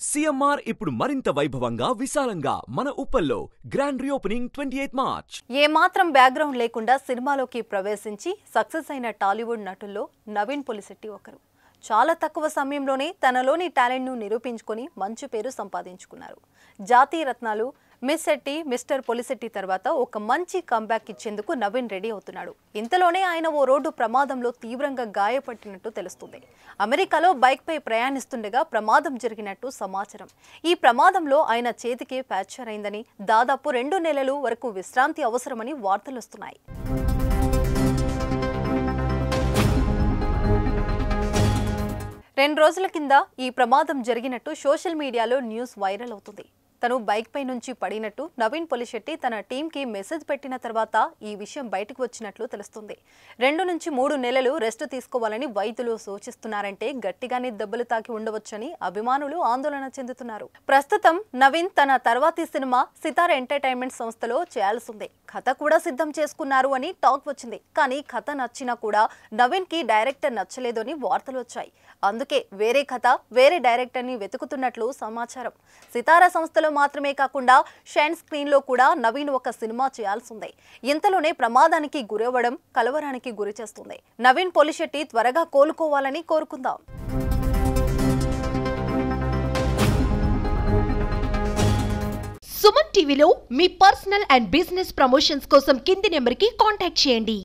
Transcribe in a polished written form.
CMR ఇప్పుడు మరింత వైభవంగా విశాలంగా మన ఉప్పల్లో గ్రాండ్ రీఓపెనింగ్ 28 మార్చ్. ఏమాత్రం బ్యాక్గ్రౌండ్ లేకుండా సినిమాలోకి ప్రవేశించి సక్సెస్ అయిన టాలీవుడ్ నటుల్లో నవీన్ పొలిశెట్టి ఒకరు. చాలా తక్కువ సమయంలోనే తనలోని టాలెంట్ను నిరూపించుకొని మంచి పేరు సంపాదించుకున్నారు. జాతీయ రత్నాలు మిస్ శెట్టి, మిస్టర్ పొలిశెట్టి తర్వాత ఒక మంచి కంబ్యాక్ ఇచ్చేందుకు నవీన్ రెడీ అవుతున్నాడు. ఇంతలోనే ఆయన ఓ రోడ్డు ప్రమాదంలో తీవ్రంగా గాయపడినట్టు తెలుస్తుంది. అమెరికాలో బైక్పై ప్రయాణిస్తుండగా ప్రమాదం జరిగినట్టు సమాచారం. ఈ ప్రమాదంలో ఆయన చేతికి ఫ్రాక్చర్ అయిందని, దాదాపు 2 నెలలు వరకు విశ్రాంతి అవసరమని వార్తలు వస్తున్నాయి. 2 రోజుల కింద ఈ ప్రమాదం జరిగినట్టు సోషల్ మీడియాలో న్యూస్ వైరల్ అవుతుంది. తను బైక్ పై నుంచి పడినట్టు నవీన్ పొలిశెట్టి తన టీంకి మెసేజ్ పెట్టిన తర్వాత ఈ విషయం బయటకు వచ్చినట్లు తెలుస్తుంది. 2 నుంచి 3 నెలలు రెస్ట్ తీసుకోవాలని వైద్యులు సూచిస్తున్నారంటే గట్టిగానే దెబ్బలు తాకి ఉండవచ్చని అభిమానులు ఆందోళన చెందుతున్నారు. ప్రస్తుతం నవీన్ తన తర్వాతి సినిమా సితార ఎంటర్టైన్మెంట్ సంస్థలో చేయాల్సిందే. కథ కూడా సిద్ధం చేసుకున్నారు అని టాక్ వచ్చింది. కానీ కథ నచ్చినా కూడా నవీన్ కి డైరెక్టర్ నచ్చలేదని వార్తలు వచ్చాయి. అందుకే వేరే కథ, వేరే డైరెక్టర్ ని వెతుకుతున్నట్లు సమాచారం. సితార సంస్థలో మాత్రమే కాకుండా షైన్ స్క్రీన్ లో కూడా నవీన్ ఒక సినిమా చేయాల్సిందే. ఇంతలోనే ప్రమాదానికి గురవ్వడం కలవరానికి గురి చేస్తుంది. నవీన్ పొలిశెట్టి త్వరగా కోలుకోవాలని కోరుకుందాం. సుమన్ టీవీలో మీ పర్సనల్ అండ్ బిజినెస్ ప్రమోషన్స్ కోసం కింది నెంబర్కి కాంటాక్ట్ చేయండి.